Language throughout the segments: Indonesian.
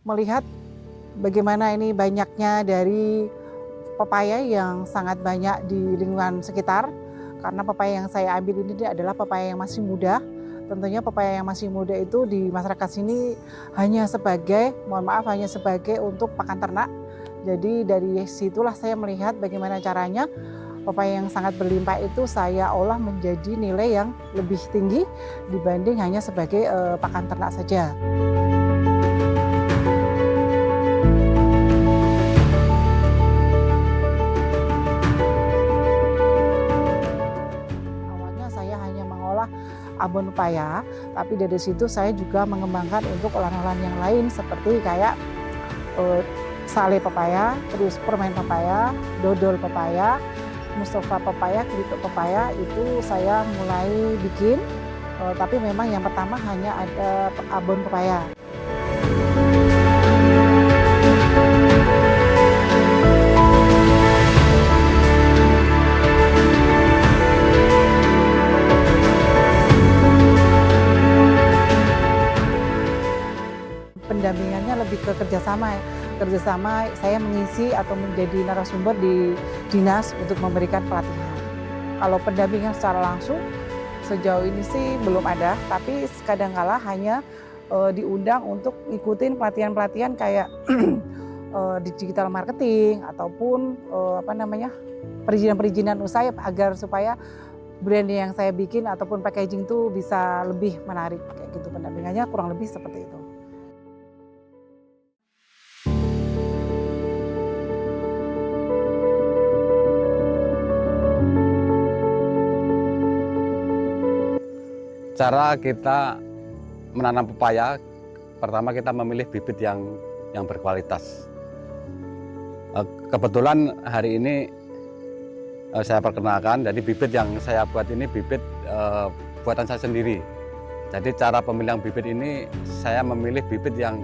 melihat bagaimana ini banyaknya dari pepaya yang sangat banyak di lingkungan sekitar. Karena pepaya yang saya ambil ini adalah pepaya yang masih muda. Tentunya pepaya yang masih muda itu di masyarakat sini hanya sebagai, hanya sebagai untuk pakan ternak. Jadi dari situlah saya melihat bagaimana caranya pepaya yang sangat berlimpah itu saya olah menjadi nilai yang lebih tinggi dibanding hanya sebagai pakan ternak saja. Awalnya saya hanya mengolah abon pepaya, tapi dari situ saya juga mengembangkan untuk olahan-olahan yang lain seperti kayak sale pepaya, terus permen pepaya, dodol pepaya, Mustafa pepaya, keripik pepaya itu saya mulai bikin, tapi memang yang pertama hanya ada abon pepaya. Pendampingannya lebih ke kerjasama saya mengisi atau menjadi narasumber di dinas untuk memberikan pelatihan. Kalau pendampingan secara langsung sejauh ini sih belum ada, tapi kadangkala hanya diundang untuk ngikutin pelatihan-pelatihan kayak digital marketing ataupun perizinan-perizinan usaha agar supaya brand yang saya bikin ataupun packaging itu bisa lebih menarik kayak gitu. Pendampingannya kurang lebih seperti itu. Cara kita menanam pepaya, pertama kita memilih bibit yang berkualitas. Kebetulan hari ini saya perkenalkan, jadi bibit yang saya buat ini bibit buatan saya sendiri. Jadi cara pemilihan bibit ini saya memilih bibit yang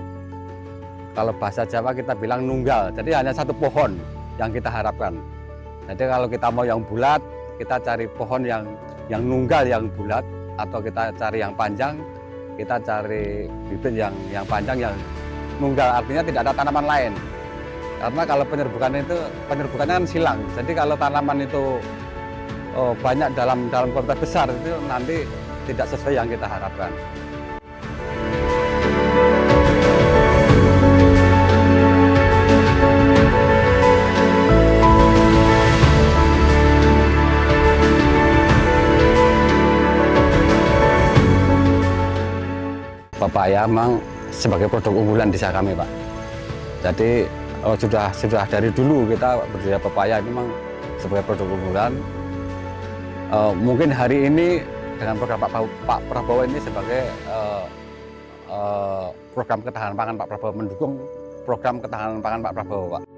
kalau bahasa Jawa kita bilang nunggal, jadi hanya satu pohon yang kita harapkan. Jadi kalau kita mau yang bulat, kita cari pohon yang nunggal yang bulat, atau kita cari yang panjang, kita cari bibit yang panjang yang nunggal, artinya tidak ada tanaman lain. Karena kalau penyerbukannya kan silang. Jadi kalau tanaman itu banyak dalam kuantitas besar itu nanti tidak sesuai yang kita harapkan. Pepaya memang sebagai produk unggulan desa kami, Pak. Jadi sudah dari dulu kita budidaya pepaya ini memang sebagai produk unggulan. Mungkin hari ini dengan program Pak Prabowo ini sebagai program ketahanan pangan Pak Prabowo, mendukung program ketahanan pangan Pak Prabowo, Pak.